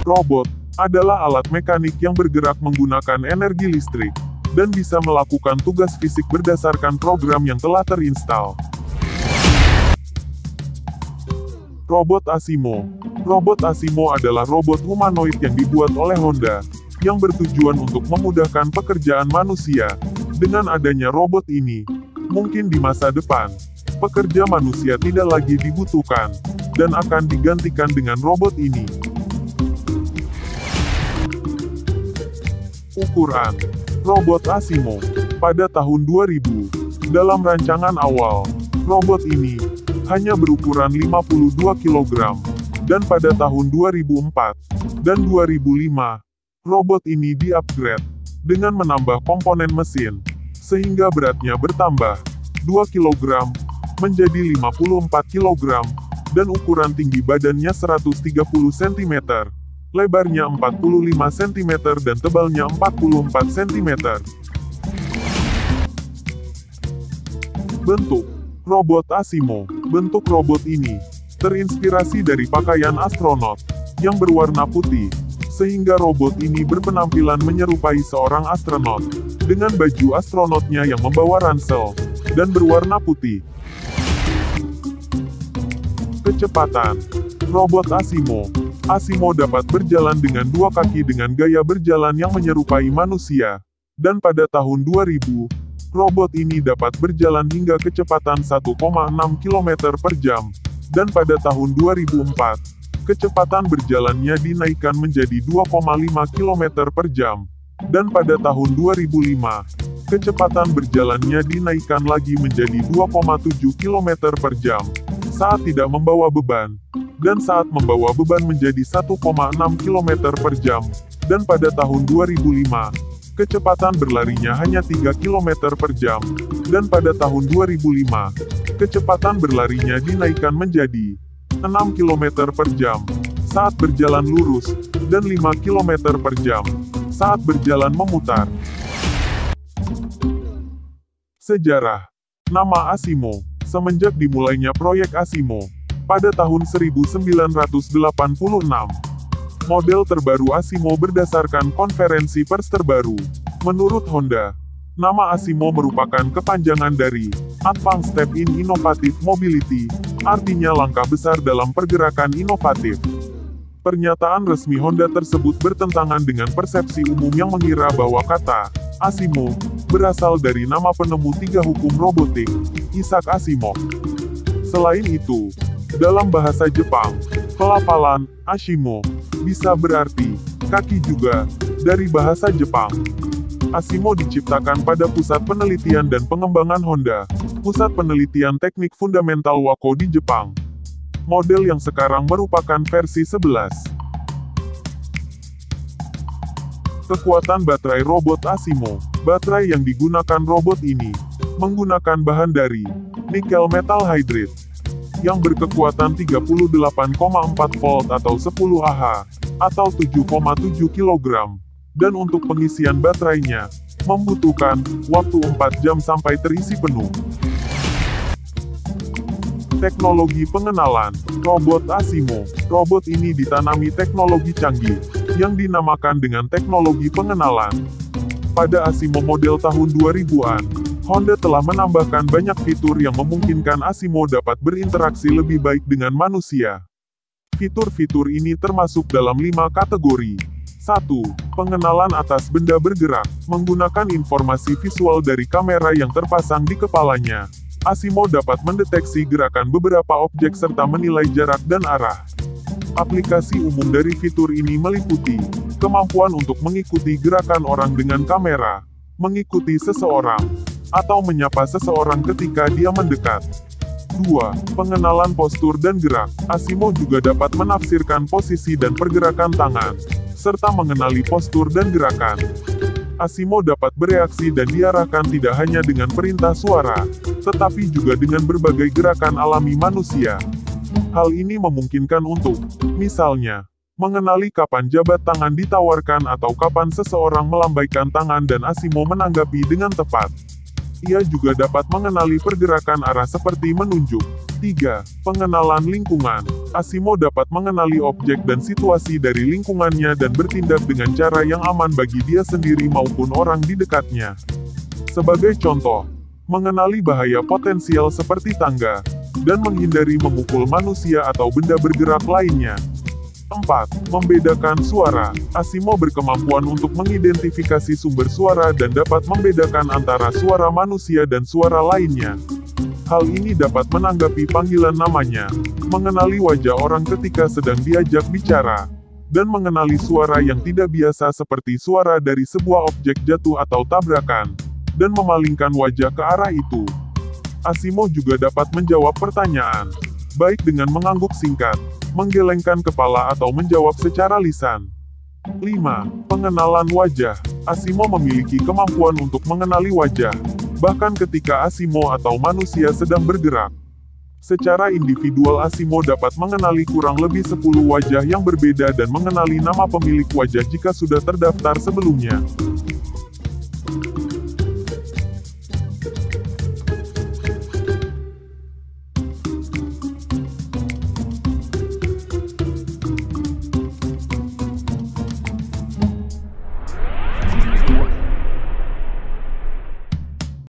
Robot adalah alat mekanik yang bergerak menggunakan energi listrik, dan bisa melakukan tugas fisik berdasarkan program yang telah terinstal. Robot Asimo. Robot Asimo adalah robot humanoid yang dibuat oleh Honda, yang bertujuan untuk memudahkan pekerjaan manusia. Dengan adanya robot ini, mungkin di masa depan, pekerja manusia tidak lagi dibutuhkan, dan akan digantikan dengan robot ini. Ukuran robot Asimo pada tahun 2000. Dalam rancangan awal, robot ini hanya berukuran 52 kg, dan pada tahun 2004 dan 2005, robot ini di-upgrade dengan menambah komponen mesin, sehingga beratnya bertambah 2 kg menjadi 54 kg, dan ukuran tinggi badannya 130 cm. Lebarnya 45 cm dan tebalnya 44 cm. Bentuk robot Asimo. Bentuk robot ini terinspirasi dari pakaian astronot yang berwarna putih, sehingga robot ini berpenampilan menyerupai seorang astronot dengan baju astronotnya yang membawa ransel dan berwarna putih. Kecepatan robot Asimo. Asimo dapat berjalan dengan dua kaki dengan gaya berjalan yang menyerupai manusia, dan pada tahun 2000, robot ini dapat berjalan hingga kecepatan 1,6 km per jam, dan pada tahun 2004, kecepatan berjalannya dinaikkan menjadi 2,5 km per jam, dan pada tahun 2005, kecepatan berjalannya dinaikkan lagi menjadi 2,7 km per jam, saat tidak membawa beban, dan saat membawa beban menjadi 1,6 km per jam, dan pada tahun 2005, kecepatan berlarinya hanya 3 km per jam, dan pada tahun 2005, kecepatan berlarinya dinaikkan menjadi 6 km per jam, saat berjalan lurus, dan 5 km per jam, saat berjalan memutar. Sejarah nama Asimo. Semenjak dimulainya proyek Asimo pada tahun 1986, model terbaru Asimo berdasarkan konferensi pers terbaru. Menurut Honda, nama Asimo merupakan kepanjangan dari Advanced Step in Innovative Mobility, artinya langkah besar dalam pergerakan inovatif. Pernyataan resmi Honda tersebut bertentangan dengan persepsi umum yang mengira bahwa kata Asimo berasal dari nama penemu tiga hukum robotik, Isaac Asimov. Selain itu, dalam bahasa Jepang, pelafalan Ashimo bisa berarti kaki juga, dari bahasa Jepang. Asimo diciptakan pada Pusat Penelitian dan Pengembangan Honda, Pusat Penelitian Teknik Fundamental Wako di Jepang. Model yang sekarang merupakan versi 11. Kekuatan baterai robot Asimo. Baterai yang digunakan robot ini menggunakan bahan dari nikel metal hydride yang berkekuatan 38,4 volt atau 10 Ah atau 7,7 kg, dan untuk pengisian baterainya membutuhkan waktu 4 jam sampai terisi penuh. Teknologi pengenalan robot Asimo. Robot ini ditanami teknologi canggih yang dinamakan dengan teknologi pengenalan. Pada Asimo model tahun 2000-an, Honda telah menambahkan banyak fitur yang memungkinkan Asimo dapat berinteraksi lebih baik dengan manusia. Fitur-fitur ini termasuk dalam 5 kategori. 1. Pengenalan atas benda bergerak. Menggunakan informasi visual dari kamera yang terpasang di kepalanya, Asimo dapat mendeteksi gerakan beberapa objek serta menilai jarak dan arah. Aplikasi umum dari fitur ini meliputi kemampuan untuk mengikuti gerakan orang dengan kamera, mengikuti seseorang, atau menyapa seseorang ketika dia mendekat. 2. Pengenalan postur dan gerak. Asimo juga dapat menafsirkan posisi dan pergerakan tangan, serta mengenali postur dan gerakan. Asimo dapat bereaksi dan diarahkan tidak hanya dengan perintah suara, tetapi juga dengan berbagai gerakan alami manusia. Hal ini memungkinkan untuk, misalnya, mengenali kapan jabat tangan ditawarkan atau kapan seseorang melambaikan tangan dan Asimo menanggapi dengan tepat. Ia juga dapat mengenali pergerakan arah seperti menunjuk, 3. Pengenalan lingkungan. Asimov dapat mengenali objek dan situasi dari lingkungannya dan bertindak dengan cara yang aman bagi dia sendiri maupun orang di dekatnya. Sebagai contoh, mengenali bahaya potensial seperti tangga, dan menghindari memukul manusia atau benda bergerak lainnya. 4. Membedakan suara. Asimov berkemampuan untuk mengidentifikasi sumber suara dan dapat membedakan antara suara manusia dan suara lainnya. Hal ini dapat menanggapi panggilan namanya, mengenali wajah orang ketika sedang diajak bicara, dan mengenali suara yang tidak biasa seperti suara dari sebuah objek jatuh atau tabrakan, dan memalingkan wajah ke arah itu. Asimov juga dapat menjawab pertanyaan, baik dengan mengangguk singkat, menggelengkan kepala atau menjawab secara lisan. 5. Pengenalan wajah. Asimov memiliki kemampuan untuk mengenali wajah, bahkan ketika Asimov atau manusia sedang bergerak. Secara individual Asimov dapat mengenali kurang lebih 10 wajah yang berbeda dan mengenali nama pemilik wajah jika sudah terdaftar sebelumnya.